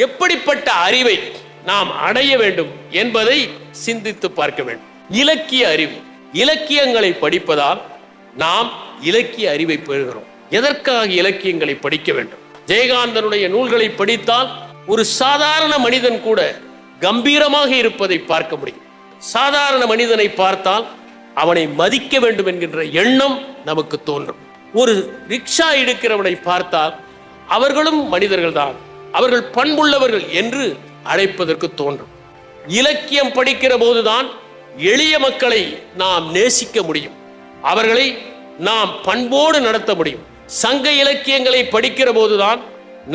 எப்படிப்பட்ட அறிவை நாம் அடைய வேண்டும் என்பதை சிந்தித்து பார்க்க வேண்டும். இலக்கிய அறிவு, இலக்கியங்களை படிப்பதால் நாம் இலக்கிய அறிவை பெறுகிறோம். எதற்காக இலக்கியங்களை படிக்க வேண்டும்? ஜெயகாந்தனுடைய நூல்களை படித்தால் ஒரு சாதாரண மனிதன் கூட கம்பீரமாக இருப்பதை பார்க்க முடியும். சாதாரண மனிதனை பார்த்தால் அவனை மதிக்க வேண்டும் என்கின்ற எண்ணம் நமக்கு தோன்றும். ஒரு ரிக்ஷா எடுக்கிறவனை பார்த்தால் அவர்களும் மனிதர்கள் தான், அவர்கள் பண்புள்ளவர்கள் என்று அழைப்பதற்கு தோன்றும். இலக்கியம் படிக்கிற போதுதான் எளிய மக்களை நாம் நேசிக்க முடியும், அவர்களை நாம் பண்போடு நடத்த முடியும். சங்க இலக்கியங்களை படிக்கிற போதுதான்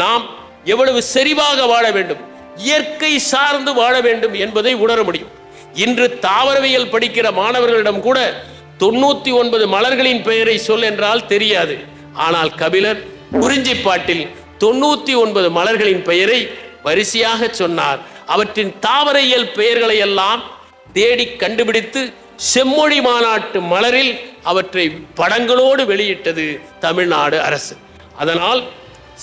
நாம் எவ்வளவு செறிவாக வாழ வேண்டும், இயற்கை சார்ந்து வாழ வேண்டும் என்பதை உணர முடியும். இன்று தாவரவியல் படிக்கிற மாணவர்களிடம் கூட 99 மலர்களின் பெயரை சொல் என்றால் தெரியாது. ஆனால் கபிலர் குறிஞ்சிப்பாட்டில் 99 மலர்களின் பெயரை வரிசையாக சொன்னார். அவற்றின் தாவரையியல் பெயர்களை எல்லாம் தேடி கண்டுபிடித்து செம்மொழி மாநாட்டு மலரில் அவற்றை படங்களோடு வெளியிட்டது தமிழ்நாடு அரசு. அதனால்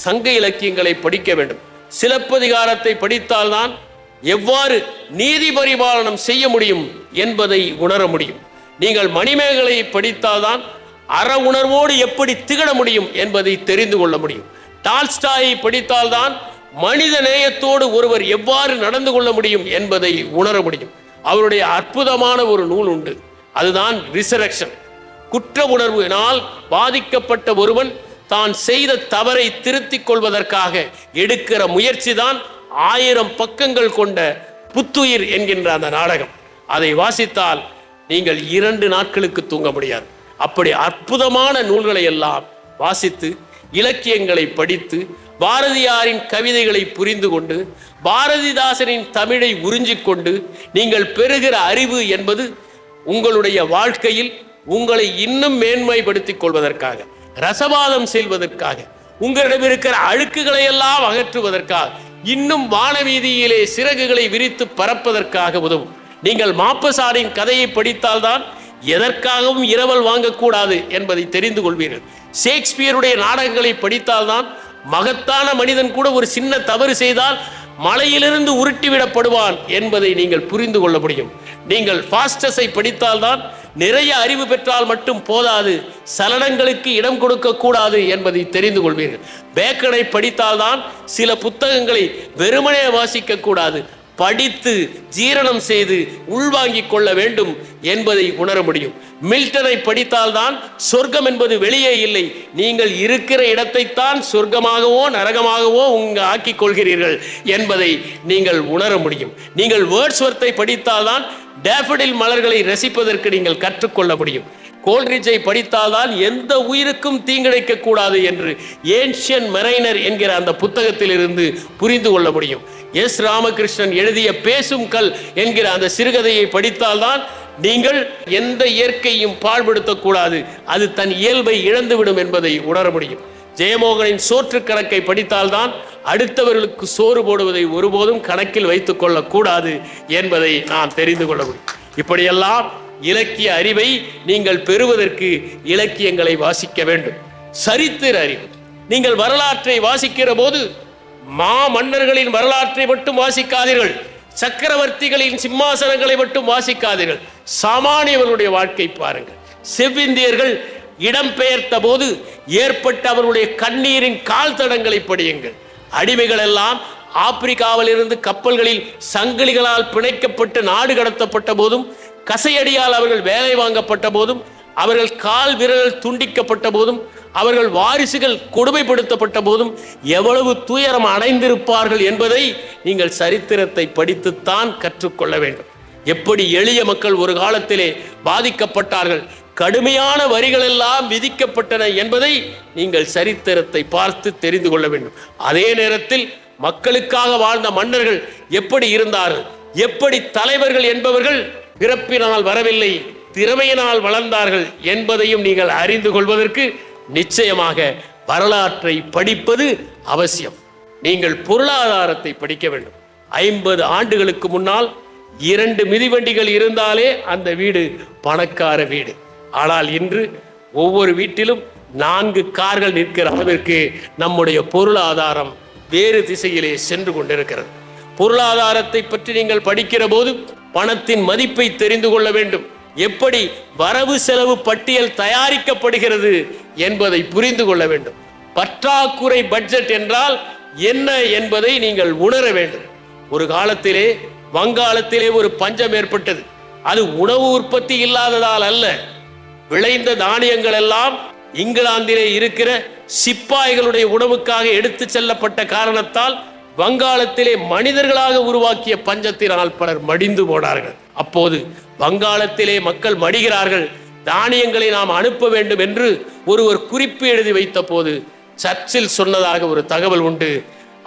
சங்க இலக்கியங்களை படிக்க வேண்டும். சிலப்பதிகாரத்தை படித்தால்தான் எவ்வாறு நீதி பரிபாலனம் செய்ய முடியும் என்பதை உணர முடியும். நீங்கள் மணிமேகலை படித்தால்தான் அற உணர்வோடு எப்படி திகழ முடியும் என்பதை தெரிந்து கொள்ள முடியும். டால்ஸ்டாயை படித்தால்தான் மனித நேயத்தோடு ஒருவர் எவ்வாறு நடந்து கொள்ள முடியும் என்பதை உணர முடியும். அவருடைய அற்புதமான ஒரு நூல் உண்டு, அதுதான் ரிசரக்ஷன். குற்ற உணர்வினால் பாதிக்கப்பட்ட ஒருவன் தான் செய்த தவறை திருத்திக் கொள்வதற்காக எடுக்கிற முயற்சி தான் 1000 பக்கங்கள் கொண்ட புத்துயிர் என்கின்ற அந்த நாடகம். அதை வாசித்தால் நீங்கள் 2 நாட்களுக்கு தூங்க முடியாது. அப்படி அற்புதமான நூல்களை எல்லாம் வாசித்து இலக்கியங்களை படித்து பாரதியாரின் கவிதைகளை புரிந்து கொண்டு பாரதிதாசனின் தமிழை உறிஞ்சிக்கொண்டு நீங்கள் பெறுகிற அறிவு என்பது உங்களுடைய வாழ்க்கையில் உங்களை இன்னும் மேன்மைப்படுத்திக் கொள்வதற்காக, ரசவாதம் செல்வதற்காக, உங்களிடம் இருக்கிற அழுக்குகளை எல்லாம் அகற்றுவதற்காக, இன்னும் வானவீதியிலே சிறகுகளை விரித்து பறப்பதற்காக உதவும். நீங்கள் மாப்பசாரின் கதையை படித்தால்தான் எதற்காகவும் இரவல் வாங்கக்கூடாது என்பதை தெரிந்து கொள்வீர்கள். ஷேக்ஸ்பியருடைய நாடகங்களை படித்தால்தான் மகத்தான மனிதன் கூட ஒரு சின்ன தவறு செய்தால் மலையிலிருந்து உருட்டிவிடப்படுவான் என்பதை நீங்கள் புரிந்து கொள்ள முடியும். நீங்கள் ஃபாஸ்டஸை படித்தால்தான் நிறைய அறிவு பெற்றால் மட்டும் போதாது, சலனங்களுக்கு இடம் கொடுக்க கூடாது என்பதை தெரிந்து கொள்வீர்கள். பேக்கனை படித்தால்தான் சில புத்தகங்களை வெறுமனே வாசிக்க கூடாது, படித்து ஜீரணம் செய்து உள்வாங்கிக் கொள்ள வேண்டும் என்பதை உணர முடியும். மில்டனை படித்தால்தான் சொர்க்கம் என்பது வெளியே இல்லை, நீங்கள் இருக்கிற இடத்தைத்தான் சொர்க்கமாகவோ நரகமாகவோ ஆக்கிக் கொள்கிறீர்கள் என்பதை நீங்கள் உணர முடியும். நீங்கள் வேர்ட்ஸ்வர்த்தை படித்தால்தான் டேஃபடில் மலர்களை ரசிப்பதற்கு நீங்கள் கற்றுக்கொள்ள முடியும். கோல்ரிட்ஜை படித்தால்தான் எந்த உயிருக்கும் தீங்கிழைக்க கூடாது என்று ஏன்ஷியன் மெரைனர் என்கிற அந்த புத்தகத்தில் இருந்து புரிந்து கொள்ள முடியும். எஸ் ராமகிருஷ்ணன் எழுதிய பேசும் கல் என்கிற அந்த சிறுகதையை படித்தால்தான் நீங்கள் எந்த இயற்கையும் பாழ்படுத்தக்கூடாது, அது தன் இயல்பை இழந்துவிடும் என்பதை உணர முடியும். ஜெயமோகனின் சோற்று கணக்கை படித்தால்தான் அடுத்தவர்களுக்கு சோறு போடுவதை ஒருபோதும் கணக்கில் வைத்துக் கொள்ளக்கூடாது என்பதை நாம் தெரிந்து கொள்ள முடியும். இப்படியெல்லாம் இலக்கிய அறிவை நீங்கள் பெறுவதற்கு இலக்கியங்களை வாசிக்க வேண்டும். சரித்திர அறிவு, நீங்கள் வரலாற்றை வாசிக்கிற போது மன்னர்களின் வரலாற்றை மட்டும் வாசிக்காதீர்கள், சக்கரவர்த்திகளின் சிம்மாசனங்களை மட்டும் வாசிக்காதீர்கள், சாமானியவர்களுடைய வாழ்க்கை பாருங்கள். செவ்விந்தியர்கள் இடம்பெயர்த்த போது ஏற்பட்ட அவருடைய கண்ணீரின் கால் தடங்களை படியுங்கள். அடிமைகள் எல்லாம் ஆப்பிரிக்காவில் இருந்து கப்பல்களில் சங்கிலிகளால் பிணைக்கப்பட்டு நாடு கடத்தப்பட்ட போதும், கசையடியால் அவர்கள் வேலை வாங்கப்பட்ட போதும், அவர்கள் கால் விரல் துண்டிக்கப்பட்ட போதும், அவர்கள் வாரிசுகள் கொடுமைப்படுத்தப்பட்ட போதும் எவ்வளவு துயரம் அடைந்திருப்பார்கள் என்பதை நீங்கள் சரித்திரத்தை படித்துத்தான் கற்றுக்கொள்ள வேண்டும். எப்படி எளிய மக்கள் ஒரு காலத்திலே பாதிக்கப்பட்டார்கள், கடுமையான வரிகள் எல்லாம் விதிக்கப்பட்டன என்பதை நீங்கள் சரித்திரத்தை பார்த்து தெரிந்து கொள்ள வேண்டும். அதே நேரத்தில் மக்களுக்காக வாழ்ந்த மன்னர்கள் எப்படி இருந்தார்கள், எப்படி தலைவர்கள் என்பவர்கள் பிறப்பினால் வரவில்லை, திறமையினால் வளர்ந்தார்கள் என்பதையும் நீங்கள் அறிந்து கொள்வதற்கு நிச்சயமாக வரலாற்றை படிப்பது அவசியம். நீங்கள் பொருளாதாரத்தை படிக்க வேண்டும். 50 ஆண்டுகளுக்கு முன்னால் 2 மிதிவண்டிகள் இருந்தாலே அந்த வீடு பணக்கார வீடு. ஆனால் இன்று ஒவ்வொரு வீட்டிலும் 4 கார்கள் நிற்கிற அளவிற்கு நம்முடைய பொருளாதாரம் வேறு திசையிலே சென்று கொண்டிருக்கிறது. பொருளாதாரத்தை பற்றி நீங்கள் படிக்கிற போது பணத்தின் மதிப்பை தெரிந்து கொள்ள வேண்டும். எப்படி வரவு செலவு பட்டியல் தயாரிக்கப்படுகிறது என்பதை புரிந்து கொள்ள வேண்டும். பற்றாக்குறை பட்ஜெட் என்றால் என்ன என்பதை நீங்கள் உணர வேண்டும். ஒரு காலத்திலே வங்காளத்திலே ஒரு பஞ்சம் ஏற்பட்டது. அது உணவு உற்பத்தி இல்லாததால் அல்ல, விளைந்த தானியங்கள் எல்லாம் இங்கிலாந்திலே இருக்கிற சிப்பாய்களுடைய உணவுக்காக எடுத்து செல்லப்பட்ட காரணத்தால் வங்காளத்திலே மனிதர்களாக உருவாக்கிய பஞ்சத்தினால் பலர் மடிந்து போனார்கள். அப்போது வங்காளத்திலே மக்கள் மடிகிறார்கள், தானியங்களை நாம் அனுப்ப வேண்டும் என்று ஒருவர் குறிப்பு எழுதி வைத்த போது சர்ச்சில் சொன்னதாக ஒரு தகவல் உண்டு.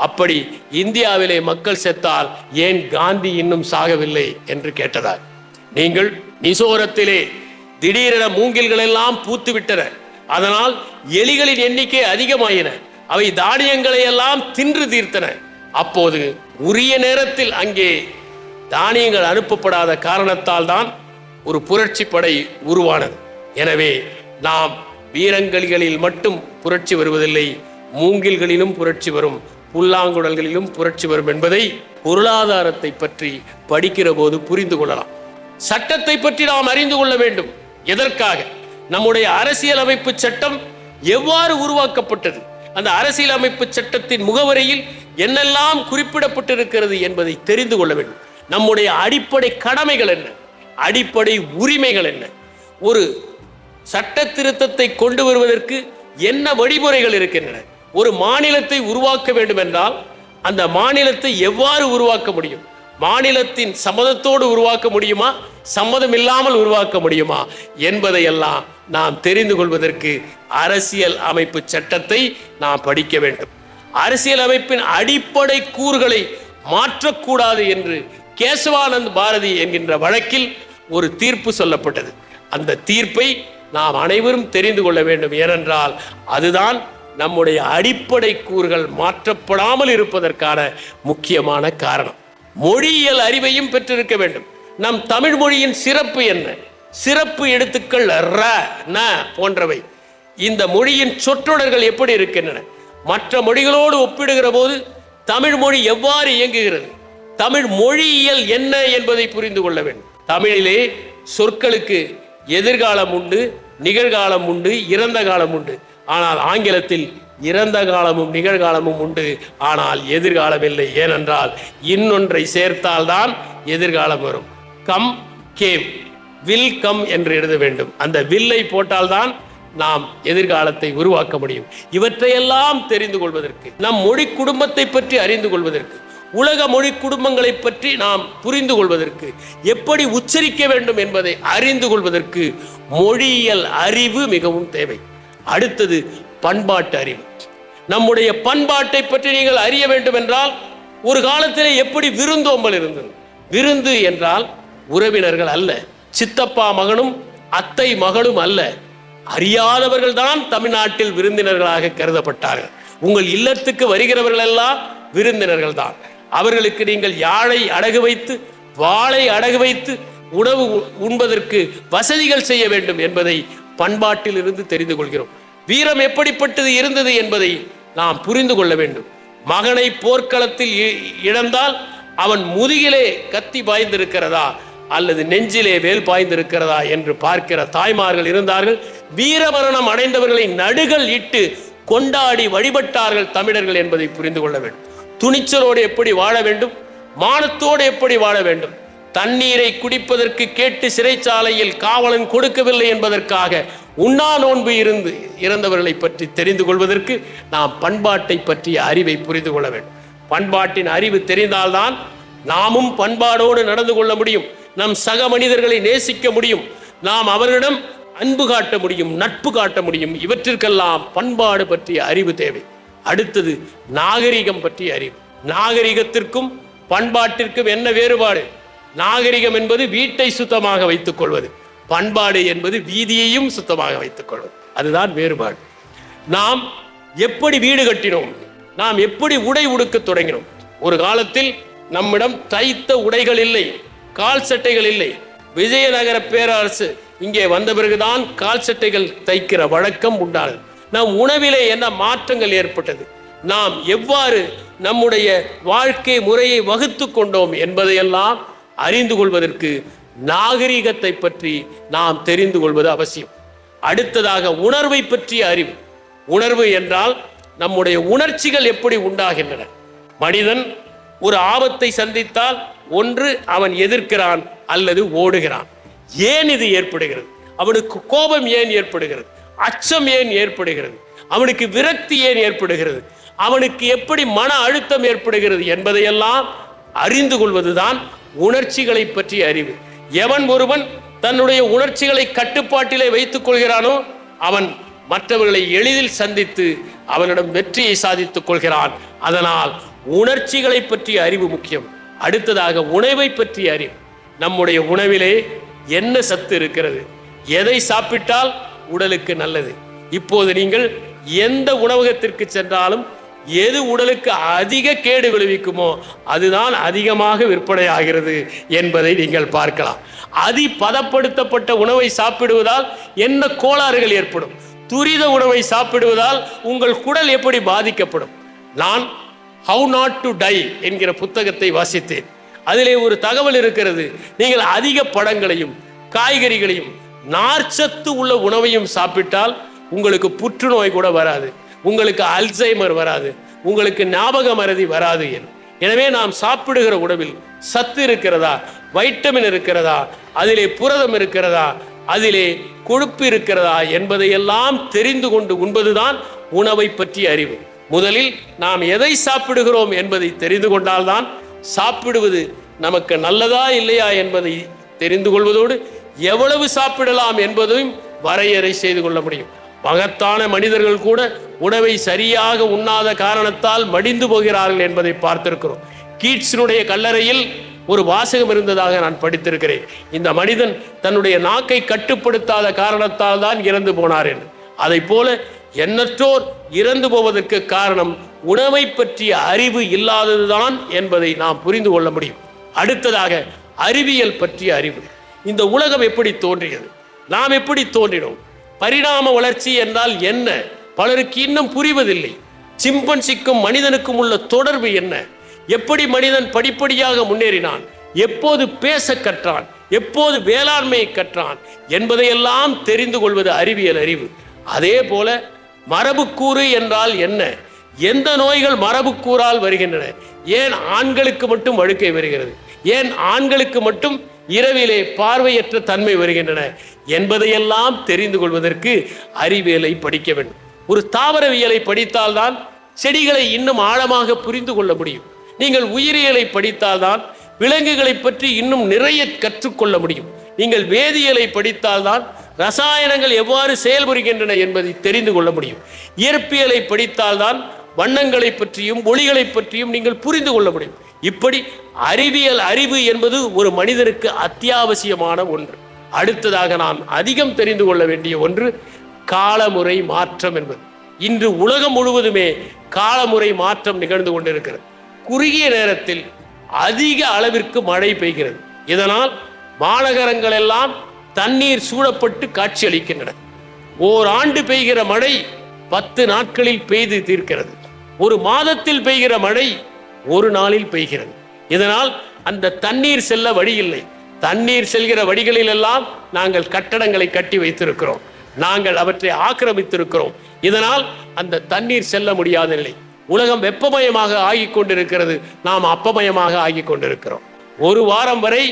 அப்படி இந்தியாவிலே மக்கள் செத்தால் ஏன் காந்தி இன்னும் சாகவில்லை என்று கேட்டதால். நீங்கள் மிசோரத்திலே திடீரென மூங்கில்கள் எல்லாம் பூத்து விட்டன. அதனால் எலிகளின் எண்ணிக்கை அதிகமாயின. அவை தானியங்களை எல்லாம் தின்று தீர்த்தன. அப்போது உரிய நேரத்தில் அங்கே தானியங்கள் அனுப்பப்படாத காரணத்தால் தான் ஒரு புரட்சி படை உருவானது. எனவே நாம் வீரங்களிகளில் மட்டும் புரட்சி வருவதில்லை, மூங்கில்களிலும் புரட்சி வரும், புல்லாங்குழல்களிலும் புரட்சி வரும் என்பதை பொருளாதாரத்தை பற்றி படிக்கிற போது புரிந்து கொள்ளலாம். சட்டத்தை பற்றி நாம் அறிந்து கொள்ள வேண்டும். எதற்காக? நம்முடைய அரசியலமைப்பு சட்டம் எவ்வாறு உருவாக்கப்பட்டது, அந்த அரசியலமைப்பு சட்டத்தின் முகவரியில் என்னெல்லாம் குறிப்பிடப்பட்டிருக்கிறது என்பதை தெரிந்து கொள்ள வேண்டும். நம்முடைய அடிப்படை கடமைகள் என்ன, அடிப்படை உரிமைகள் என்ன, ஒரு சட்ட திருத்தத்தை கொண்டு வருவதற்கு என்ன வழிமுறைகள் இருக்கின்றன, ஒரு மாநிலத்தை உருவாக்க வேண்டும் என்றால் அந்த மாநிலத்தை எவ்வாறு உருவாக்க முடியும், மாநிலத்தின் சம்மதத்தோடு உருவாக்க முடியுமா, சம்மதம் இல்லாமல் உருவாக்க முடியுமா என்பதையெல்லாம் நாம் தெரிந்து கொள்வதற்கு அரசியல் அமைப்பு சட்டத்தை நாம் படிக்க வேண்டும். அரசியல் அமைப்பின் அடிப்படை கூறுகளை மாற்றக்கூடாது என்று கேசவானந்த் பாரதி என்கின்ற வழக்கில் ஒரு தீர்ப்பு சொல்லப்பட்டது. அந்த தீர்ப்பை நாம் அனைவரும் தெரிந்து கொள்ள வேண்டும். ஏனென்றால் அதுதான் நம்முடைய அடிப்படை கூறுகள் மாற்றப்படாமல் இருப்பதற்கான முக்கியமான காரணம். மொழியியல் அறிவையும் பெற்றிருக்க வேண்டும். நம் தமிழ் மொழியின் சிறப்பு என்ன, சிறப்பு எழுத்துக்கள் ர ந போன்றவை, இந்த மொழியின் சொற்றொடர்கள் எப்படி இருக்கின்றன, மற்ற மொழிகளோடு ஒப்பிடுகிற போது தமிழ் மொழி எவ்வாறு இயங்குகிறது, தமிழ் மொழியியல் என்ன என்பதை புரிந்து கொள்ள வேண்டும். தமிழிலே சொற்களுக்கு எதிர்காலம் உண்டு, நிகழ்காலம் உண்டு, இறந்த காலம் உண்டு. ஆனால் ஆங்கிலத்தில் இறந்த காலமும் நிகழ்காலமும் உண்டு, ஆனால் எதிர்காலம் இல்லை. ஏனென்றால் இன்னொன்றை சேர்த்தால்தான் எதிர்காலம் வரும். கம் கேம், வில் கம் என்று எழுத வேண்டும். அந்த வில்லை போட்டால்தான் நாம் எதிர்காலத்தை உருவாக்க முடியும். இவற்றையெல்லாம் தெரிந்து கொள்வதற்கு, நம் மொழி குடும்பத்தை பற்றி அறிந்து கொள்வதற்கு, உலக மொழி குடும்பங்களை பற்றி நாம் புரிந்து கொள்வதற்கு, எப்படி உச்சரிக்க வேண்டும் என்பதை அறிந்து கொள்வதற்கு மொழியியல் அறிவு மிகவும் தேவை. அடுத்தது பண்பாட்டு அறிவு. நம்முடைய பண்பாட்டை பற்றி நீங்கள் அறிய வேண்டும் என்றால், ஒரு காலத்திலே எப்படி விருந்தோம்பல் இருந்தது. விருந்து என்றால் உறவினர்கள் அல்ல, சித்தப்பா மகனும் அத்தை மகளும் அல்ல, அறியாதவர்கள் தான் தமிழ்நாட்டில் விருந்தினர்களாக கருதப்பட்டார்கள். உங்கள் இல்லத்துக்கு வருகிறவர்கள் எல்லாம் விருந்தினர்கள் தான். அவர்களுக்கு நீங்கள் யாழை அடகு வைத்து, வாளை அடகு வைத்து உணவு உண்பதற்கு வசதிகள் செய்ய வேண்டும் என்பதை பண்பாட்டில் இருந்து தெரிந்து கொள்கிறோம். வீரம் எப்படிப்பட்டது இருந்தது என்பதை நாம் புரிந்து கொள்ள வேண்டும். மகனை போர்க்களத்தில் இழந்தால் அவன் முதுகிலே கத்தி பாய்ந்திருக்கிறதா அல்லது நெஞ்சிலே வேல் பாய்ந்திருக்கிறதா என்று பார்க்கிற தாய்மார்கள் இருந்தார்கள். வீரமரணம் அடைந்தவர்களை நடுகள் இட்டு கொண்டாடி வழிபட்டார்கள் தமிழர்கள் என்பதை புரிந்து கொள்ள வேண்டும். துணிச்சலோடு எப்படி வாழ வேண்டும், மானத்தோடு எப்படி வாழ வேண்டும். தண்ணீரை குடிப்பதற்கு கேட்டு சிறைச்சாலையில் காவலன் கொடுக்கவில்லை என்பதற்காக உண்ணா நோன்பு இருந்து இறந்தவர்களை பற்றி தெரிந்து கொள்வதற்கு நாம் பண்பாட்டை பற்றிய அறிவை புரிந்து கொள்ள வேண்டும். பண்பாட்டின் அறிவு தெரிந்தால்தான் நாமும் பண்பாடோடு நடந்து கொள்ள முடியும். நம் சக மனிதர்களை நேசிக்க முடியும், நாம் அவர்களிடம் அன்பு காட்ட முடியும், நட்பு காட்ட முடியும். இவற்றிற்கெல்லாம் பண்பாடு பற்றிய அறிவு தேவை. அடுத்தது நாகரிகம் பற்றிய அறிவு. நாகரிகத்திற்கும் பண்பாட்டிற்கும் என்ன வேறுபாடு? நாகரிகம் என்பது வீட்டை சுத்தமாக வைத்துக் கொள்வது, பண்பாடு என்பது வீதியையும் சுத்தமாக வைத்துக் கொள்வது. அதுதான் வேறுபாடு. நாம் எப்படி வீடு கட்டினோம், நாம் எப்படி உடை உடுக்க தொடங்கினோம். ஒரு காலத்தில் நம்மிடம் தைத்த உடைகள் இல்லை, கால் சட்டைகள் இல்லை. விஜயநகர பேரரசு இங்கே வந்த பிறகுதான் கால் சட்டைகள் தைக்கிற வழக்கம் உண்டானது. நம் உணவிலே என்ன மாற்றங்கள் ஏற்பட்டது, நாம் எவ்வாறு நம்முடைய வாழ்க்கை முறையை வகுத்து கொண்டோம் என்பதையெல்லாம் அறிந்து கொள்வதற்கு நாகரிகத்தை பற்றி நாம் தெரிந்து கொள்வது அவசியம். அடுத்ததாக உணர்வை பற்றிய அறிவு. உணர்வு என்றால் நம்முடைய உணர்ச்சிகள் எப்படி உண்டாகின்றன. மனிதன் ஒரு ஆபத்தை சந்தித்தால் ஒன்று அவன் எதிர்க்கிறான் அல்லது ஓடுகிறான். ஏன் இது ஏற்படுகிறது? அவனுக்கு கோபம் ஏன் ஏற்படுகிறது? அச்சம் ஏன் ஏற்படுகிறது? அவனுக்கு விரக்தி ஏன் ஏற்படுகிறது? அவனுக்கு எப்படி மன அழுத்தம் ஏற்படுகிறது என்பதையெல்லாம் அறிந்து கொள்வதுதான் உணர்ச்சிகளை பற்றிய அறிவு. எவன் ஒருவன் தன்னுடைய உணர்ச்சிகளை கட்டுப்பாட்டிலே வைத்துக் கொள்கிறானோ அவன் மற்றவர்களை எளிதில் சந்தித்து அவனிடம் வெற்றியை சாதித்துக் கொள்கிறான். அதனால் உணர்ச்சிகளை பற்றிய அறிவு முக்கியம். அடுத்ததாக உணவை பற்றிய அறிவு. நம்முடைய உணவிலே என்ன சத்து இருக்கிறது? எதை சாப்பிட்டால் உடலுக்கு நல்லது? இப்போது நீங்கள் எந்த உணவகத்திற்கு சென்றாலும் எது உடலுக்கு அதிக கேடு விளைவிக்குமோ அதுதான் அதிகமாக விற்பனையாகிறது என்பதை நீங்கள் பார்க்கலாம். பதப்படுத்தப்பட்ட உணவை சாப்பிடுவதால் என்ன கோளாறுகள் ஏற்படும்? துரித உணவை சாப்பிடுவதால் உங்கள் குடல் எப்படி பாதிக்கப்படும்? நான் ஹவு நாட் டு டை என்கிற புத்தகத்தை வாசித்தேன். அதிலே ஒரு தகவல் இருக்கிறது. நீங்கள் அதிக பழங்களையும் காய்கறிகளையும் நார்ச்சத்து உள்ள உணவையும் சாப்பிட்டால் உங்களுக்கு புற்றுநோய் கூட வராது, உங்களுக்கு அல்சைமர் வராது, உங்களுக்கு ஞாபக மறதி வராது. எனவே நாம் சாப்பிடுகிற உணவில் சத்து இருக்கிறதா, வைட்டமின் இருக்கிறதா, அதிலே புரதம் இருக்கிறதா, அதிலே கொழுப்பு இருக்கிறதா என்பதையெல்லாம் தெரிந்து கொண்டு உண்பதுதான் உணவை பற்றிய அறிவு. முதலில் நாம் எதை சாப்பிடுகிறோம் என்பதை தெரிந்து கொண்டால்தான் சாப்பிடுவது நமக்கு நல்லதா இல்லையா என்பதை தெரிந்து கொள்வதோடு எவ்வளவு சாப்பிடலாம் என்பதையும் வரையறை செய்து கொள்ள முடியும். மகத்தான மனிதர்கள் கூட உணவை சரியாக உண்ணாத காரணத்தால் மடிந்து போகிறார்கள் என்பதை பார்த்திருக்கிறோம். கீட்ஸினுடைய கல்லறையில் ஒரு வாசகம் இருந்ததாக நான் படித்திருக்கிறேன். இந்த மனிதன் தன்னுடைய நாக்கை கட்டுப்படுத்தாத காரணத்தால் தான் இறந்து போனார் என்று. அதை போல எண்ணற்றோர் இறந்து போவதற்கு காரணம் உணவை பற்றிய அறிவு இல்லாததுதான் என்பதை நாம் புரிந்து கொள்ள முடியும். அடுத்ததாக அறிவியல் பற்றிய அறிவு. இந்த உலகம் எப்படி தோன்றியது? நாம் எப்படி தோன்றினோம்? பரிணாம வளர்ச்சி என்றால் என்ன? பலருக்கு இன்னும் புரிவதில்லை. சிம்பன்சிக்கும் மனிதனுக்கும் உள்ள தொடர்பு என்ன? எப்படி மனிதன் படிப்படியாக முன்னேறினான்? எப்போது பேச கற்றான்? எப்போது வேளாண்மையை கற்றான் என்பதையெல்லாம் தெரிந்து கொள்வது அறிவியல் அறிவு. அதே போல மரபுக்கூறு என்றால் என்ன? எந்த நோய்கள் மரபுக்கூறால் வருகின்றன? ஏன் ஆண்களுக்கு மட்டும் வழுக்கை வருகிறது? ஏன் ஆண்களுக்கு மட்டும் இரவிலே பார்வையற்ற தன்மை வருகின்றன என்பதையெல்லாம் தெரிந்து கொள்வதற்கு அறிவியலை படிக்க வேண்டும். ஒரு தாவரவியலை படித்தால்தான் செடிகளை இன்னும் ஆழமாக புரிந்து கொள்ள முடியும். நீங்கள் உயிரியலை படித்தால்தான் விலங்குகளை பற்றி இன்னும் நிறைய கற்றுக்கொள்ள முடியும். நீங்கள் வேதியியலை படித்தால்தான் ரசாயனங்கள் எவ்வாறு செயல்புரிகின்றன என்பதை தெரிந்து கொள்ள முடியும். இயற்பியலை படித்தால்தான் வண்ணங்களை பற்றியும் ஒளிகளை பற்றியும் நீங்கள் புரிந்து கொள்ள முடியும். இப்படி அறிவியல் அறிவு என்பது ஒரு மனிதனுக்கு அத்தியாவசியமான ஒன்று. அடுத்ததாக நாம் அதிகம் தெரிந்து கொள்ள வேண்டிய ஒன்று காலமுறை மாற்றம் என்பது. இன்று உலகம் முழுவதுமே காலமுறை மாற்றம் நிகழ்ந்து கொண்டிருக்கிறது. குறுகிய நேரத்தில் அதிக அளவிற்கு மழை பெய்கிறது. இதனால் மாநகரங்கள் எல்லாம் தண்ணீர் சூழப்பட்டு காட்சியளிக்கின்றன. ஓராண்டு பெய்கிற மழை 10 நாட்களில் பெய்து தீர்க்கிறது. ஒரு மாதத்தில் பெய்கிற மழை ஒரு நாளில் பெய்கிறது. இதனால் அந்த தண்ணீர் செல்ல வழி இல்லை. தண்ணீர் செல்கிற வழிகளில் எல்லாம் நாங்கள் கட்டடங்களை கட்டி வைத்திருக்கிறோம், நாங்கள் அவற்றை ஆக்கிரமித்திருக்கிறோம். இதனால் அந்த தண்ணீர் செல்ல முடியாத நிலை. உலகம் வெப்பமயமாக ஆகிக் கொண்டிருக்கிறது, நாம் அப்பமயமாக ஆகிக் கொண்டிருக்கிறோம். ஒரு வாரம் வரை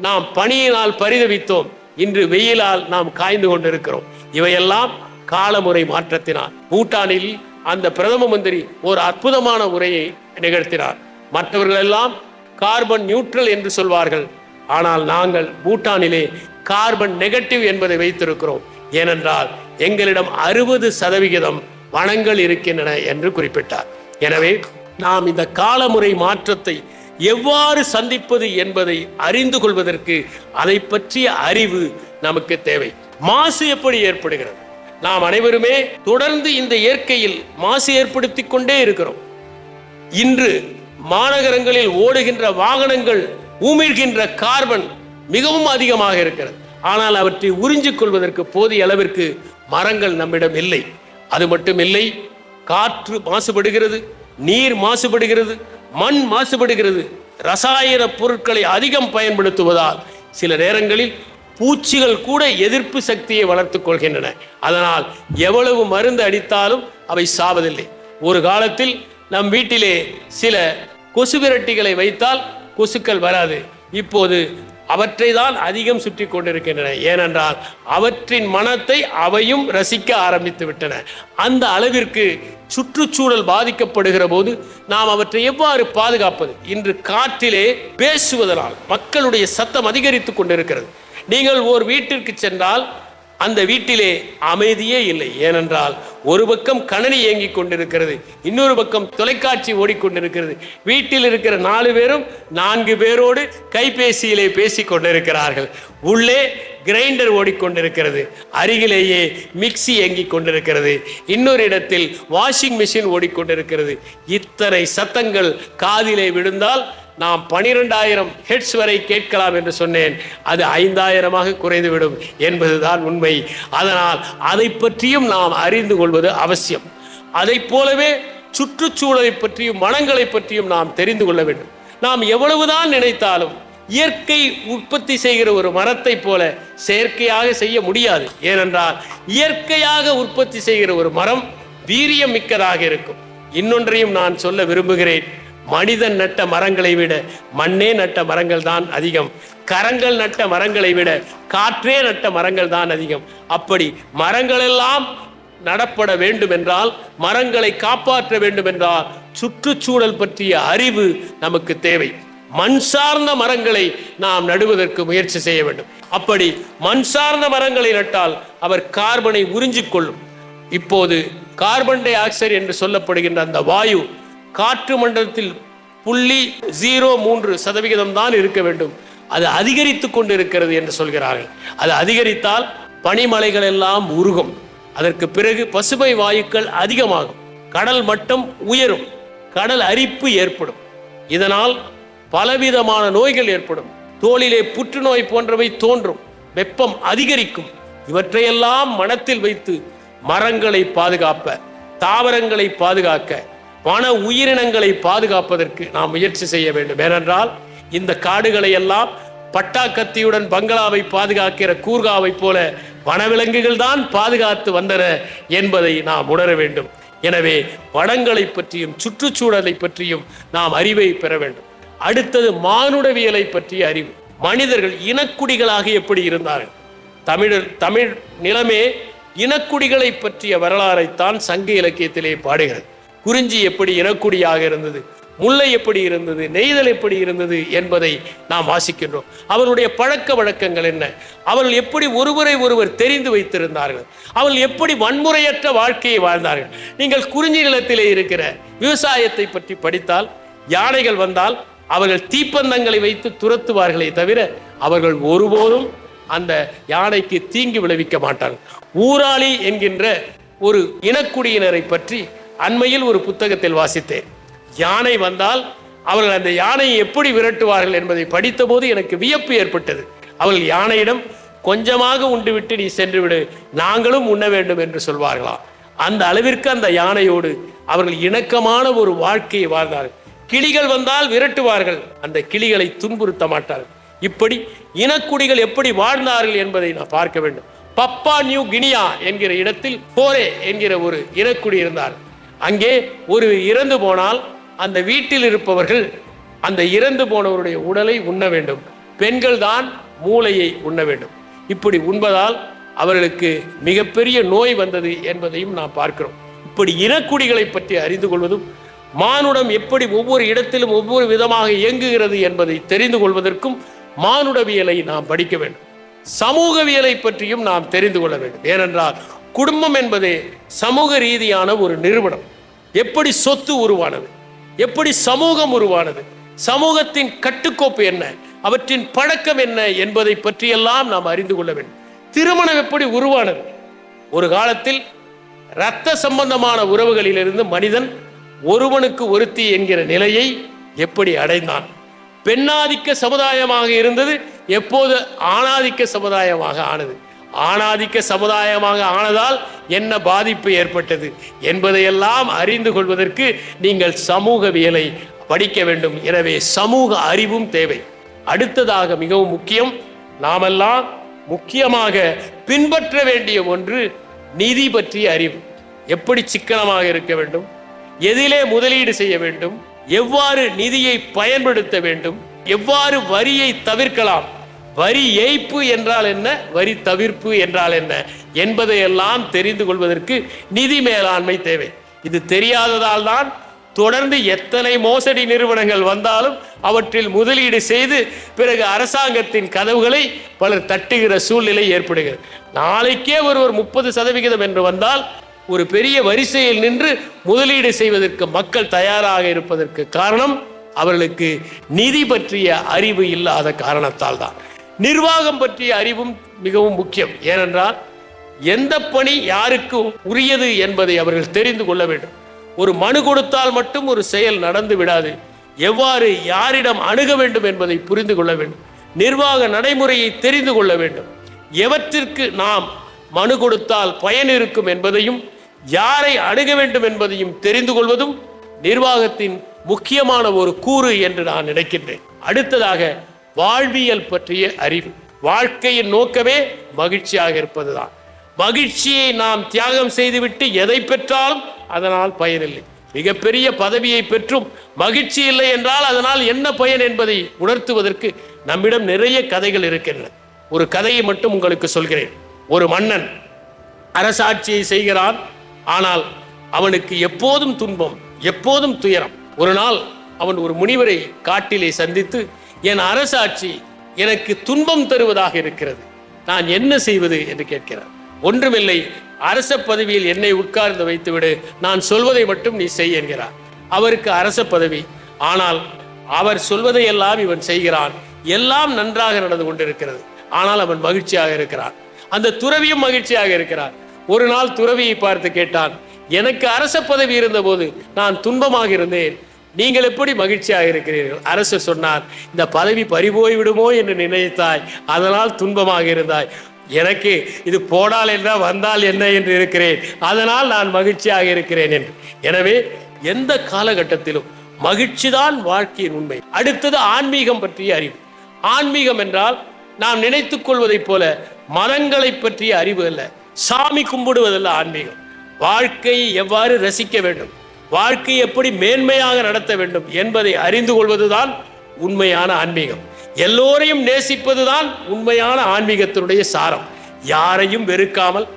நாம் பனியினால் பரிதவித்தோம், இன்று வெயிலால் நாம் காய்ந்து கொண்டிருக்கிறோம். இவையெல்லாம் காலமுறை மாற்றத்தினால். பூட்டானில் அந்த பிரதம மந்திரி ஒரு அற்புதமான உரையை நிகழ்த்தினார். மற்றவர்கள் எல்லாம் கார்பன் நியூட்ரல் என்று சொல்வார்கள், ஆனால் நாங்கள் பூட்டானிலே கார்பன் நெகட்டிவ் என்பதை வைத்திருக்கிறோம். ஏனென்றால் எங்களிடம் 60% வனங்கள் இருக்கின்றன என்று குறிப்பிட்டார். எனவே நாம் இந்த காலமுறை மாற்றத்தை எவ்வாறு சந்திப்பது என்பதை அறிந்து கொள்வதற்கு அதை பற்றிய அறிவு நமக்கு தேவை. மாசு எப்படி ஏற்படுகிறது? நாம் அனைவருமே தொடர்ந்து இந்த இயற்கையில் மாசு ஏற்படுத்தி கொண்டே இருக்கிறோம். இன்று மாநகரங்களில் ஓடுகின்ற வாகனங்கள் உமிழ்கின்ற கார்பன் மிகவும் அதிகமாக இருக்கிறது. ஆனால் அவற்றை உறிஞ்சிக் கொள்வதற்கு போதிய அளவிற்கு மரங்கள் நம்மிடம் இல்லை. அது மட்டும் இல்லை, காற்று மாசுபடுகிறது, நீர் மாசுபடுகிறது, மண் மாசுபடுகிறது. ரசாயன பொருட்களை அதிகம் பயன்படுத்துவதால் சில நேரங்களில் பூச்சிகள் கூட எதிர்ப்பு சக்தியை வளர்த்துக் கொள்கின்றன. அதனால் எவ்வளவு மருந்து அடித்தாலும் அவை சாவதில்லை. ஒரு காலத்தில் நம் வீட்டிலே சில கொசு விரட்டிகளை வைத்தால் கொசுக்கள் வராது. இப்போது அவற்றை தான் அதிகம் சுற்றி கொண்டிருக்கின்றன. ஏனென்றால் அவற்றின் மனத்தை அவையும் ரசிக்க ஆரம்பித்து விட்டன. அந்த அளவிற்கு சுற்றுச்சூழல் பாதிக்கப்படுகிற போது நாம் அவற்றை எவ்வாறு பாதுகாப்பது? இன்று காற்றிலே பேசுவதனால் மக்களுடைய சத்தம் அதிகரித்து கொண்டிருக்கிறது. நீங்கள் ஒரு வீட்டிற்கு சென்றால் அந்த வீட்டிலே அமைதியே இல்லை. ஏனென்றால் ஒரு பக்கம் கணனி இயங்கிக் கொண்டிருக்கிறது, இன்னொரு பக்கம் தொலைக்காட்சி ஓடிக்கொண்டிருக்கிறது. வீட்டில் இருக்கிற 4 பேரும் 4 பேரோடு கைபேசியிலே பேசி கொண்டிருக்கிறார்கள். உள்ளே கிரைண்டர் ஓடிக்கொண்டிருக்கிறது, அருகிலேயே மிக்சி இயங்கிக் கொண்டிருக்கிறது, இன்னொரு இடத்தில் வாஷிங் மிஷின் ஓடிக்கொண்டிருக்கிறது. இத்தனை சத்தங்கள் காதிலே விழுந்தால் நாம் 12,000 ஹெர்ட்ஸ் வரை கேட்கலாம் என்று சொன்னேன். அது 5,000 குறைந்துவிடும் என்பதுதான் உண்மை. அதனால் அதை பற்றியும் நாம் அறிந்து கொள்வது அவசியம். அதை போலவே சுற்றுச்சூழலை பற்றியும் மனங்களை பற்றியும் நாம் தெரிந்து கொள்ள வேண்டும். நாம் எவ்வளவுதான் நினைத்தாலும் இயற்கை உற்பத்தி செய்கிற ஒரு மரத்தை போல செயற்கையாக செய்ய முடியாது. ஏனென்றால் இயற்கையாக உற்பத்தி செய்கிற ஒரு மரம் வீரியம் மிக்கதாக இருக்கும். இன்னொன்றையும் நான் சொல்ல விரும்புகிறேன். மனிதன் நட்ட மரங்களை விட மண்ணே நட்ட மரங்கள் தான் அதிகம். கரங்கள் நட்ட மரங்களை விட காற்றே நட்ட மரங்கள் தான் அதிகம். அப்படி மரங்கள் எல்லாம் நடப்பட வேண்டும் என்றால், மரங்களை காப்பாற்ற வேண்டும் என்றால் சுற்றுச்சூழல் பற்றிய அறிவு நமக்கு தேவை. மண் சார்ந்த மரங்களை நாம் நடுவதற்கு முயற்சி செய்ய வேண்டும். அப்படி மண் சார்ந்த மரங்களை நட்டால் அவர் கார்பனை உறிஞ்சிக் கொள்ளும். இப்போது கார்பன் டை ஆக்சைடு என்று சொல்லப்படுகின்ற அந்த வாயு காற்று மண்டலத்தில் 0.03% தான் இருக்க வேண்டும். அது அதிகரித்து கொண்டு இருக்கிறது என்று சொல்கிறார்கள். அது அதிகரித்தால் பனிமலைகள் எல்லாம் உருகும். அதற்கு பிறகு பசுமை வாயுக்கள் அதிகமாகும், கடல் மட்டம் உயரும், கடல் அரிப்பு ஏற்படும். இதனால் பலவிதமான நோய்கள் ஏற்படும். தோலிலே புற்றுநோய் போன்றவை தோன்றும், வெப்பம் அதிகரிக்கும். இவற்றையெல்லாம் மனத்தில் வைத்து மரங்களை பாதுகாப்ப, தாவரங்களை பாதுகாக்க, வன உயிரினங்களை பாதுகாப்பதற்கு நாம் முயற்சி செய்ய வேண்டும். ஏனென்றால் இந்த காடுகளை எல்லாம் பட்டா கத்தியுடன் பங்களாவை பாதுகாக்கிற கூர்காவை போல வனவிலங்குகள் தான் பாதுகாத்து வந்தன என்பதை நாம் உணர வேண்டும். எனவே வனங்களை பற்றியும் சுற்றுச்சூழலை பற்றியும் நாம் அறிவை பெற வேண்டும். அடுத்தது மானுடவியலை பற்றிய அறிவு. மனிதர்கள் இனக்குடிகளாக எப்படி இருந்தார்கள்? தமிழ் நிலமே இனக்குடிகளை பற்றிய வரலாறைத்தான் சங்க இலக்கியத்திலே பாடுகிறது. குறிஞ்சி எப்படி இனக்குடியாக இருந்தது, முல்லை எப்படி இருந்தது, நெய்தல் எப்படி இருந்தது என்பதை நாம் வாசிக்கின்றோம். அவர்களுடைய பழக்க வழக்கங்கள் என்ன, அவர்கள் எப்படி ஒருவரை ஒருவர் தெரிந்து வைத்திருந்தார்கள், அவர்கள் எப்படி வன்முறையற்ற வாழ்க்கையை வாழ்ந்தார்கள். நீங்கள் குறிஞ்சி நிலத்திலே இருக்கிற விவசாயத்தை பற்றி படித்தால், யானைகள் வந்தால் அவர்கள் தீப்பந்தங்களை வைத்து துரத்துவார்களே தவிர அவர்கள் ஒருபோதும் அந்த யானைக்கு தீங்கு விளைவிக்க மாட்டார்கள். ஊராளி என்கின்ற ஒரு இனக்குடியினரை பற்றி அண்மையில் ஒரு புத்தகத்தில் வாசித்தேன். யானை வந்தால் அவர்கள் அந்த யானையை எப்படி விரட்டுவார்கள் என்பதை படித்த போது எனக்கு வியப்பு ஏற்பட்டது. அவர்கள் யானையிடம் கொஞ்சமாக உண்டு விட்டு நீ சென்று விடு, நாங்களும் உண்ண வேண்டும் என்று சொல்வார்களாம். அந்த அளவிற்கு அந்த யானையோடு அவர்கள் இணக்கமான ஒரு வாழ்க்கையை வாழ்ந்தார்கள். கிளிகள் வந்தால் விரட்டுவார்கள், அந்த கிளிகளை துன்புறுத்த மாட்டார்கள். இப்படி இனக்குடிகள் எப்படி வாழ்ந்தார்கள் என்பதை நான் பார்க்க வேண்டும். பப்பா நியூ கினியா என்கிற இடத்தில் போரே என்கிற ஒரு இனக்குடி இருந்தார். அங்கே ஒரு இறந்து போனால் அந்த வீட்டில் இருப்பவர்கள் அந்த இறந்து போனவருடைய உடலை உண்ண வேண்டும், பெண்கள் தான் மூளையை உண்ண வேண்டும். இப்படி உண்பதால் அவர்களுக்கு மிகப்பெரிய நோய் வந்தது என்பதையும் நாம் பார்க்கிறோம். இப்படி இனக்குடிகளை பற்றி அறிந்து கொள்வதும், மானுடம் எப்படி ஒவ்வொரு இடத்திலும் ஒவ்வொரு விதமாக இயங்குகிறது என்பதை தெரிந்து கொள்வதற்கும் மானுடவியலை நாம் படிக்க வேண்டும். சமூகவியலை பற்றியும் நாம் தெரிந்து கொள்ள வேண்டும். ஏனென்றால் குடும்பம் என்பதே சமூக ரீதியான ஒரு நிறுவனம். எப்படி சொத்து உருவானது, எப்படி சமூகம் உருவானது, சமூகத்தின் கட்டுக்கோப்பு என்ன, அவற்றின் பழக்கம் என்ன என்பதை பற்றியெல்லாம் நாம் அறிந்து கொள்ள வேண்டும். திருமணம் எப்படி உருவானது? ஒரு காலத்தில் இரத்த சம்பந்தமான உறவுகளிலிருந்து மனிதன் ஒருவனுக்கு ஒருத்தி என்கிற நிலையை எப்படி அடைந்தான்? பெண்ணாதிக்க சமுதாயமாக இருந்தது, எப்போது ஆணாதிக்க சமுதாயமாக ஆனது? ஆணாதிக்க சமுதாயமாக ஆனதால் என்ன பாதிப்பு ஏற்பட்டது என்பதையெல்லாம் அறிந்து கொள்வதற்கு நீங்கள் சமூகவியலை படிக்க வேண்டும். எனவே சமூக அறிவும் தேவை. அடுத்ததாக மிகவும் முக்கியம், நாமெல்லாம் முக்கியமாக பின்பற்ற வேண்டிய ஒன்று நிதி பற்றிய அறிவு. எப்படி சிக்கனமாக இருக்க வேண்டும், எதிலே முதலீடு செய்ய வேண்டும், எவ்வாறு நிதியை பயன்படுத்த வேண்டும், எவ்வாறு வரியை தவிர்க்கலாம், வரி ஏய்ப்பு என்றால் என்ன, வரி தவிர்ப்பு என்றால் என்ன என்பதையெல்லாம் தெரிந்து கொள்வதற்கு நிதி மேலாண்மை தேவை. இது தெரியாததால் தான் தொடர்ந்து எத்தனை மோசடி நிறுவனங்கள் வந்தாலும் அவற்றில் முதலீடு செய்து பிறகு அரசாங்கத்தின் கதவுகளை பலர் தட்டுகிற சூழ்நிலை ஏற்படுகிறது. நாளைக்கே ஒருவர் 30% என்று வந்தால் ஒரு பெரிய வரிசையில் நின்று முதலீடு செய்வதற்கு மக்கள் தயாராக இருப்பதற்கு காரணம் அவர்களுக்கு நிதி பற்றிய அறிவு இல்லாத காரணத்தால் தான். நிர்வாகம் பற்றிய அறிவும் மிகவும் முக்கியம். ஏனென்றால் எந்த பணி யாருக்கு உரியது என்பதை அவர்கள் தெரிந்து கொள்ள வேண்டும். ஒரு மனு கொடுத்தால் மட்டும் ஒரு செயல் நடந்து விடாது. எவ்வாறு யாரிடம் அணுக வேண்டும் என்பதை புரிந்து கொள்ள வேண்டும். நிர்வாக நடைமுறையை தெரிந்து கொள்ள வேண்டும். எவற்றிற்கு நாம் மனு கொடுத்தால் பயன் இருக்கும் என்பதையும் யாரை அணுக வேண்டும் என்பதையும் தெரிந்து கொள்வதும் நிர்வாகத்தின் முக்கியமான ஒரு கூறு என்று நான் நினைக்கின்றேன். அடுத்ததாக வாழ்வியல் பற்றிய அறிவு. வாழ்க்கையின் நோக்கமே மகிழ்ச்சியாக இருப்பதுதான். மகிழ்ச்சியை நாம் தியாகம் செய்துவிட்டு எதை பெற்றாலும் அதனால் பயனில்லை. மிகப்பெரிய பதவியை பெற்றும் மகிழ்ச்சி இல்லை என்றால் அதனால் என்ன பயன் என்பதை உணர்த்துவதற்கு நம்மிடம் நிறைய கதைகள் இருக்கின்றன. ஒரு கதையை மட்டும் உங்களுக்கு சொல்கிறேன். ஒரு மன்னன் அரசாட்சியை செய்கிறான். ஆனால் அவனுக்கு எப்போதும் துன்பம், எப்போதும் துயரம். ஒரு நாள் அவன் ஒரு முனிவரை காட்டிலே சந்தித்து, என் அரசாட்சி எனக்கு துன்பம் தருவதாக இருக்கிறது, நான் என்ன செய்வது என்று கேட்கிறான். ஒன்றுமில்லை, அரச பதவியில் என்னை உட்கார்ந்து வைத்துவிடு, நான் சொல்வதை மட்டும் நீ செய் என்கிறார். அவருக்கு அரச பதவி, ஆனால் அவர் சொல்வதையெல்லாம் இவன் செய்கிறான். எல்லாம் நன்றாக நடந்து கொண்டிருக்கிறது. ஆனால் அவன் மகிழ்ச்சியாக இருக்கிறான். அந்த துறவியும் மகிழ்ச்சியாக இருக்கிறார். ஒரு நாள் துறவியை பார்த்து கேட்டான், எனக்கு அரச பதவி இருந்தபோது நான் துன்பமாக இருந்தேன், நீங்கள் எப்படி மகிழ்ச்சியாக இருக்கிறீர்கள்? அரசர் சொன்னார், இந்த பதவி பறிபோய் விடுமோ என்று நினைத்தாய், அதனால் துன்பமாக இருந்தாய். எனக்கு இது போனால் என்ன வந்தால் என்ன என்று இருக்கிறேன், அதனால் நான் மகிழ்ச்சியாக இருக்கிறேன் என்று. எனவே எந்த காலகட்டத்திலும் மகிழ்ச்சிதான் வாழ்க்கையின் உண்மை. அடுத்தது ஆன்மீகம் பற்றிய அறிவு. ஆன்மீகம் என்றால் நாம் நினைத்துக் கொள்வதைப் போல மதங்களை பற்றிய அறிவு அல்ல, சாமி கும்பிடுவதல்ல ஆன்மீகம். வாழ்க்கையை எவ்வாறு ரசிக்க வேண்டும், வாழ்க்கையை எப்படி மேன்மையாக நடத்த வேண்டும் என்பதை அறிந்து கொள்வதுதான் உண்மையான ஆன்மீகம். எல்லோரையும் நேசிப்பதுதான் உண்மையான ஆன்மீகத்தினுடைய சாரம். யாரையும் வெறுக்காமல்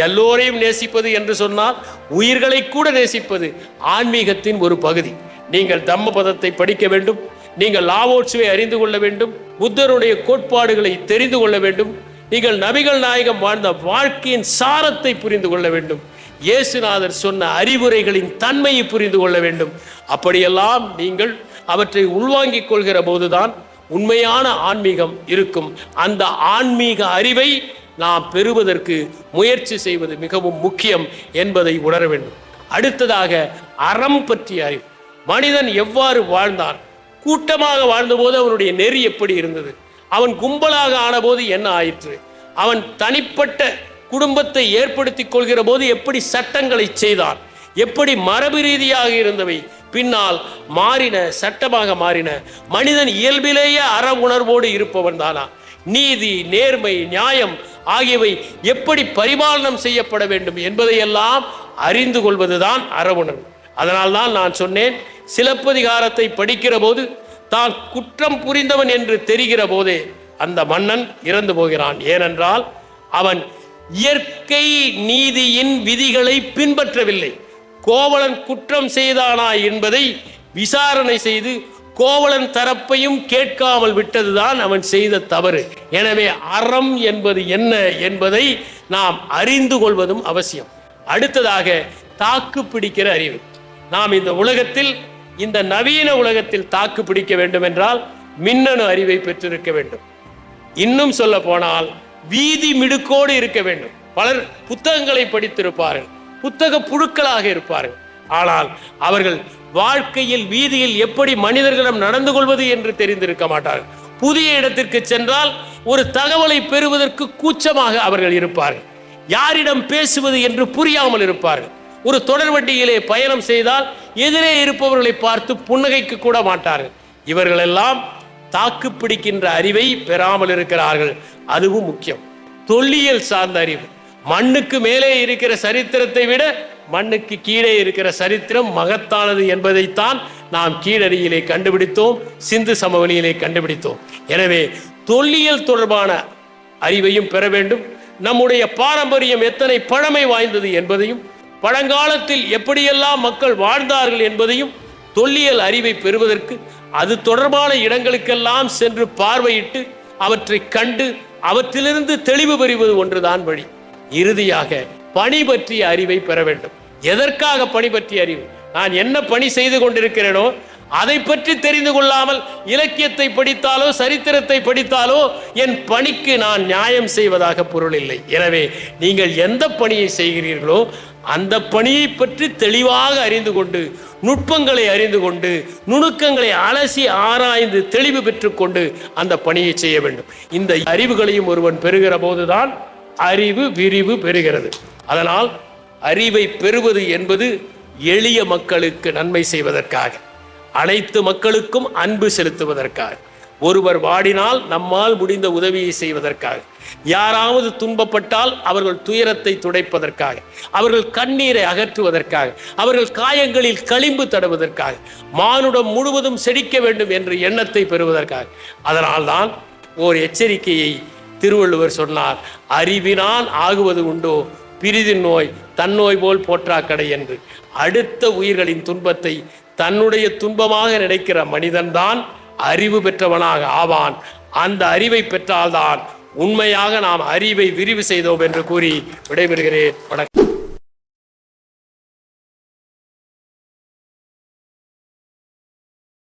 எல்லோரையும் நேசிப்பது என்று சொன்னால் உயிர்களை கூட நேசிப்பது ஆன்மீகத்தின் ஒரு பகுதி. நீங்கள் தம்மபதத்தை படிக்க வேண்டும், நீங்கள் லாவோட்சுவை அறிந்து கொள்ள வேண்டும், புத்தருடைய கோட்பாடுகளை தெரிந்து கொள்ள வேண்டும், நீங்கள் நபிகள் நாயகம் வாழ்ந்த வாழ்க்கையின் சாரத்தை புரிந்து கொள்ள வேண்டும், இயேசுநாதர் சொன்ன அறிவுரைகளின் தன்மையை புரிந்து கொள்ள வேண்டும். அப்படியெல்லாம் நீங்கள் அவற்றை உள்வாங்கிக் கொள்கிற போதுதான் உண்மையான ஆன்மீகம் இருக்கும். அந்த ஆன்மீக அறிவை நாம் பெறுவதற்கு முயற்சி செய்வது மிகவும் முக்கியம் என்பதை உணர வேண்டும். அடுத்ததாக அறம் பற்றிய அறிவு. மனிதன் எவ்வாறு வாழ்ந்தான், கூட்டமாக வாழ்ந்தபோது அவனுடைய நெறி எப்படி இருந்தது, அவன் கும்பலாக ஆனபோது என்ன ஆயிற்று, அவன் தனிப்பட்ட குடும்பத்தை ஏற்படுத்திக் கொள்கிற போது எப்படி சட்டங்களை செய்தான், எப்படி மரபு ரீதியாக இருந்தவை பின்னால் மாறின, சட்டமாக மாறின. மனிதன் இயல்பிலேயே அற உணர்வோடு இருப்பவன் தானா, நீதி, நேர்மை, நியாயம் ஆகியவை எப்படி பரிபாலனம் செய்யப்பட வேண்டும் என்பதையெல்லாம் அறிந்து கொள்வதுதான் அற உணர்வு. அதனால்தான் நான் சொன்னேன், சிலப்பதிகாரத்தை படிக்கிற போது தான் குற்றம் புரிந்தவன் என்று தெரிகிற போதே அந்த மன்னன் இறந்து போகிறான். ஏனென்றால் அவன் இயற்கை நீதியின் விதிகளை பின்பற்றவில்லை. கோவலன் குற்றம் செய்தானா என்பதை விசாரணை செய்து கோவலன் தரப்பையும் கேட்காமல் விட்டதுதான் அவன் செய்த தவறு. எனவே அறம் என்பது என்ன என்பதை நாம் அறிந்து கொள்வதும் அவசியம். அடுத்ததாக தாக்கு பிடிக்கிற அறிவு. நாம் இந்த உலகத்தில், இந்த நவீன உலகத்தில் தாக்கு பிடிக்க வேண்டும் என்றால் மின்னணு அறிவை பெற்றிருக்க வேண்டும். இன்னும் சொல்ல போனால் வீதி மிடுக்கோடு இருக்க வேண்டும். பலர் புத்தகங்களை படித்திருப்பார்கள், புத்தக புழுக்களாக இருப்பார்கள். ஆனால் அவர்கள் வாழ்க்கையில் வீதியில் எப்படி மனிதர்களிடம் நடந்து கொள்வது என்று தெரிந்திருக்க மாட்டார்கள். புதிய இடத்திற்கு சென்றால் ஒரு தகவலை பெறுவதற்கு கூச்சமாக அவர்கள் இருப்பார்கள். யாரிடம் பேசுவது என்று புரியாமல் இருப்பார்கள். ஒரு தொடர் வண்டியிலே பயணம் செய்தால் எதிரே இருப்பவர்களை பார்த்து புன்னகைக்கு கூட மாட்டார்கள். இவர்களெல்லாம் தாக்கு பிடிக்கின்ற அறிவை பெறாமல் இருக்கிறார்கள். அதுவும் முக்கியம். தொல்லியல் சார்ந்த அறிவு. மண்ணுக்கு மேலே இருக்கிற சரித்திரத்தை விட மண்ணுக்கு கீழே இருக்கிற சரித்திரம் மகத்தானது என்பதைத்தான் நாம் கீழடியிலே கண்டுபிடித்தோம், சிந்து சமவெளியிலே கண்டுபிடித்தோம். எனவே தொல்லியல் தொடர்பான அறிவையும் பெற வேண்டும். நம்முடைய பாரம்பரியம் எத்தனை பழமை வாய்ந்தது என்பதையும், பழங்காலத்தில் எப்படியெல்லாம் மக்கள் வாழ்ந்தார்கள் என்பதையும் தொல்லியல் அறிவை பெறுவதற்கு அது தொடர்பான இடங்களுக்கெல்லாம் சென்று பார்வையிட்டு அவற்றை கண்டு அவற்றிலிருந்து தெளிவு பெறுவது ஒன்றுதான் வழி. இறுதியாக பணி பற்றிய அறிவை பெற வேண்டும். எதற்காக பணி பற்றிய அறிவு? நான் என்ன பணி செய்து கொண்டிருக்கிறேனோ அதை பற்றி தெரிந்து கொள்ளாமல் இலக்கியத்தை படித்தாலோ சரித்திரத்தை படித்தாலோ என் பணிக்கு நான் நியாயம் செய்வதாக பொருள் இல்லை. எனவே நீங்கள் எந்த பணியை செய்கிறீர்களோ அந்த பணியை பற்றி தெளிவாக அறிந்து கொண்டு, நுட்பங்களை அறிந்து கொண்டு, நுணுக்கங்களை அலசி ஆராய்ந்து தெளிவு பெற்றுக்கொண்டு அந்த பணியை செய்ய வேண்டும். இந்த அறிவுகளையும் ஒருவன் பெறுகிற போதுதான் அறிவு விரிவு பெறுகிறது. அதனால் அறிவை பெறுவது என்பது எளிய மக்களுக்கு நன்மை செய்வதற்காக, அனைத்து மக்களுக்கும் அன்பு செலுத்துவதற்காக, ஒருவர் வாடினால் நம்மால் முடிந்த உதவியை செய்வதற்காக, யாராவது துன்பப்பட்டால் அவர்கள் துயரத்தை துடைப்பதற்காக, அவர்கள் கண்ணீரை அகற்றுவதற்காக, அவர்கள் காயங்களில் களிம்பு தடவுவதற்காக, மானுடம் முழுவதும் செழிக்க வேண்டும் என்ற எண்ணத்தை பெறுவதற்காக. அதனால்தான் ஓர் எச்சரிக்கையை திருவள்ளுவர் சொன்னார், அறிவினால் ஆகுவது உண்டோ பிரிதின் நோய் தன்னோய் போல் போற்றாக்கடை என்று. அடுத்த உயிர்களின் துன்பத்தை தன்னுடைய துன்பமாக நினைக்கிற மனிதன்தான் அறிவு பெற்றவனாக ஆவான். அந்த அறிவை பெற்றால்தான் உண்மையாக நாம் அறிவை விரிவு செய்தோம் என்று கூறி விடைபெறுகிறேன். வணக்கம்.